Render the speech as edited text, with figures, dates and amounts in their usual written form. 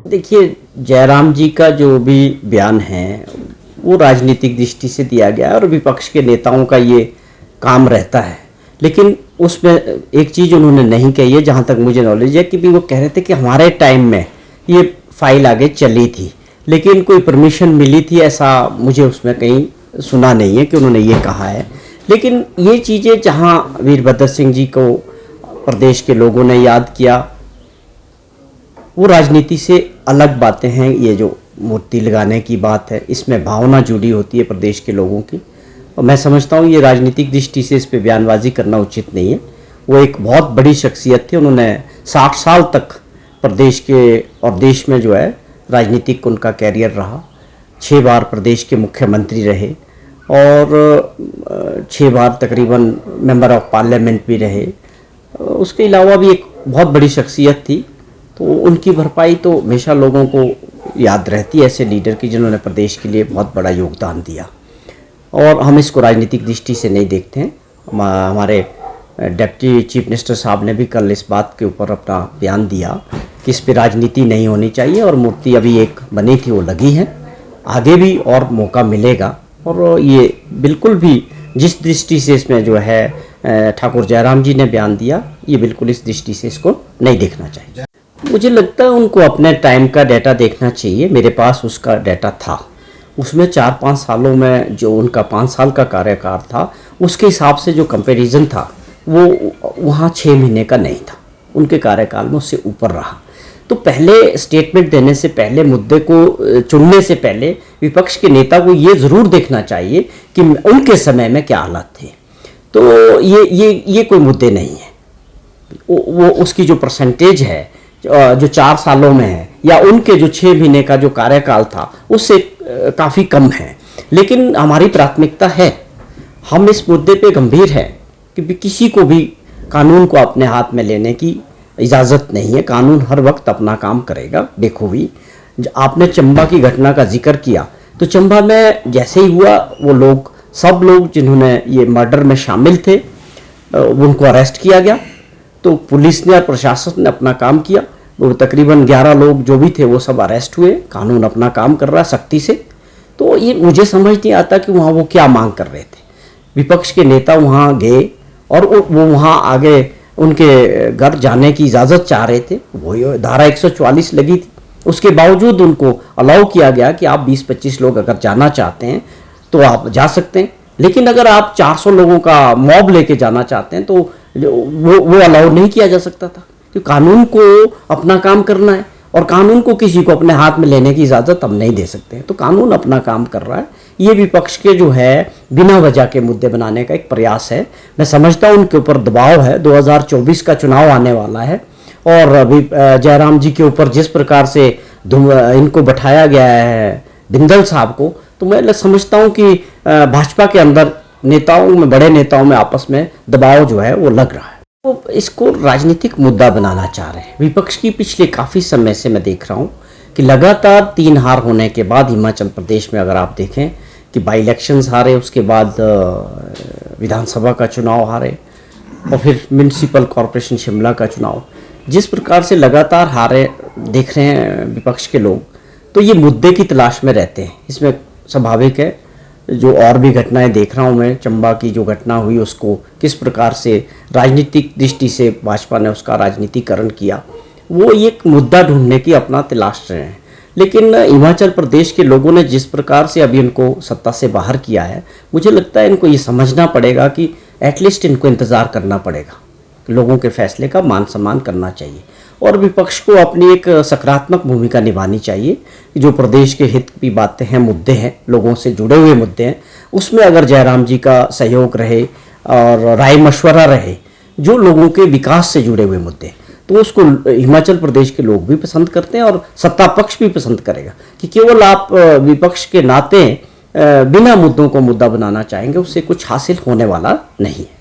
देखिए, जयराम जी का जो भी बयान है वो राजनीतिक दृष्टि से दिया गया है और विपक्ष के नेताओं का ये काम रहता है। लेकिन उसमें एक चीज़ उन्होंने नहीं कही है, जहाँ तक मुझे नॉलेज है, कि भी वो कह रहे थे कि हमारे टाइम में ये फाइल आगे चली थी, लेकिन कोई परमिशन मिली थी ऐसा मुझे उसमें कहीं सुना नहीं है कि उन्होंने ये कहा है। लेकिन ये चीज़ें जहाँ वीरभद्र सिंह जी को प्रदेश के लोगों ने याद किया, वो राजनीति से अलग बातें हैं। ये जो मूर्ति लगाने की बात है, इसमें भावना जुड़ी होती है प्रदेश के लोगों की, और मैं समझता हूँ ये राजनीतिक दृष्टि से इस पर बयानबाजी करना उचित नहीं है। वो एक बहुत बड़ी शख्सियत थी, उन्होंने 60 साल तक प्रदेश के और देश में जो है राजनीतिक उनका कैरियर रहा। 6 बार प्रदेश के मुख्यमंत्री रहे और 6 बार तकरीबन मेंबर ऑफ पार्लियामेंट भी रहे। उसके अलावा भी एक बहुत बड़ी शख्सियत थी, तो उनकी भरपाई तो हमेशा लोगों को याद रहती है, ऐसे लीडर की जिन्होंने प्रदेश के लिए बहुत बड़ा योगदान दिया। और हम इसको राजनीतिक दृष्टि से नहीं देखते हैं। हमारे डिप्टी चीफ मिनिस्टर साहब ने भी कल इस बात के ऊपर अपना बयान दिया कि इस पर राजनीति नहीं होनी चाहिए, और मूर्ति अभी एक बनी थी वो लगी है, आगे भी और मौका मिलेगा। और ये बिल्कुल भी जिस दृष्टि से इसमें जो है ठाकुर जयराम जी ने बयान दिया, ये बिल्कुल इस दृष्टि से इसको नहीं देखना चाहिए। मुझे लगता है उनको अपने टाइम का डाटा देखना चाहिए। मेरे पास उसका डाटा था, उसमें 4-5 सालों में जो उनका 5 साल का कार्यकाल था, उसके हिसाब से जो कंपैरिजन था वो वहाँ 6 महीने का नहीं था, उनके कार्यकाल में उससे ऊपर रहा। तो पहले स्टेटमेंट देने से पहले, मुद्दे को चुनने से पहले विपक्ष के नेता को ये ज़रूर देखना चाहिए कि उनके समय में क्या हालात थे। तो ये कोई मुद्दे नहीं है। वो उसकी जो परसेंटेज है जो 4 सालों में है, या उनके जो 6 महीने का जो कार्यकाल था उससे काफ़ी कम है। लेकिन हमारी प्राथमिकता है, हम इस मुद्दे पे गंभीर हैं कि किसी को भी कानून को अपने हाथ में लेने की इजाज़त नहीं है। कानून हर वक्त अपना काम करेगा बेखूबी। आपने चंबा की घटना का जिक्र किया, तो चंबा में जैसे ही हुआ, वो लोग, सब लोग जिन्होंने ये मर्डर में शामिल थे, उनको अरेस्ट किया गया। तो पुलिस ने और प्रशासन ने अपना काम किया। वो तकरीबन 11 लोग जो भी थे वो सब अरेस्ट हुए। कानून अपना काम कर रहा है सख्ती से। तो ये मुझे समझ नहीं आता कि वहाँ वो क्या मांग कर रहे थे। विपक्ष के नेता वहाँ गए और वो वहाँ आगे उनके घर जाने की इजाज़त चाह रहे थे। वो धारा 144 लगी थी, उसके बावजूद उनको अलाउ किया गया कि आप 20-25 लोग अगर जाना चाहते हैं तो आप जा सकते हैं। लेकिन अगर आप 400 लोगों का मॉब लेके जाना चाहते हैं तो वो अलाउ नहीं किया जा सकता था, क्योंकि कानून को अपना काम करना है और कानून को किसी को अपने हाथ में लेने की इजाज़त हम नहीं दे सकते हैं। तो कानून अपना काम कर रहा है। ये विपक्ष के जो है बिना वजह के मुद्दे बनाने का एक प्रयास है। मैं समझता हूँ उनके ऊपर दबाव है, 2024 का चुनाव आने वाला है, और अभी जयराम जी के ऊपर जिस प्रकार से इनको बैठाया गया है, बिंदल साहब को, तो मैं समझता हूँ कि भाजपा के अंदर नेताओं में, बड़े नेताओं में आपस में दबाव जो है वो लग रहा है। वो इसको राजनीतिक मुद्दा बनाना चाह रहे हैं। विपक्ष की पिछले काफ़ी समय से मैं देख रहा हूँ कि लगातार 3 हार होने के बाद, हिमाचल प्रदेश में अगर आप देखें कि बाई इलेक्शंस हारे, उसके बाद विधानसभा का चुनाव हारे, और फिर म्यूनसिपल कॉरपोरेशन शिमला का चुनाव, जिस प्रकार से लगातार हारे देख रहे हैं विपक्ष के लोग, तो ये मुद्दे की तलाश में रहते हैं। इसमें स्वाभाविक है, जो और भी घटनाएं देख रहा हूँ मैं, चंबा की जो घटना हुई उसको किस प्रकार से राजनीतिक दृष्टि से भाजपा ने उसका राजनीतिकरण किया, वो एक मुद्दा ढूंढने की अपना तलाश रहे हैं। लेकिन हिमाचल प्रदेश के लोगों ने जिस प्रकार से अभी इनको सत्ता से बाहर किया है, मुझे लगता है इनको ये समझना पड़ेगा कि एटलीस्ट इनको इंतज़ार करना पड़ेगा, लोगों के फैसले का मान सम्मान करना चाहिए, और विपक्ष को अपनी एक सकारात्मक भूमिका निभानी चाहिए। जो प्रदेश के हित की बातें हैं, मुद्दे हैं, लोगों से जुड़े हुए मुद्दे हैं, उसमें अगर जयराम जी का सहयोग रहे और राय मशवरा रहे, जो लोगों के विकास से जुड़े हुए मुद्दे, तो उसको हिमाचल प्रदेश के लोग भी पसंद करते हैं और सत्ता पक्ष भी पसंद करेगा। कि केवल आप विपक्ष के नाते बिना मुद्दों को मुद्दा बनाना चाहेंगे, उससे कुछ हासिल होने वाला नहीं है।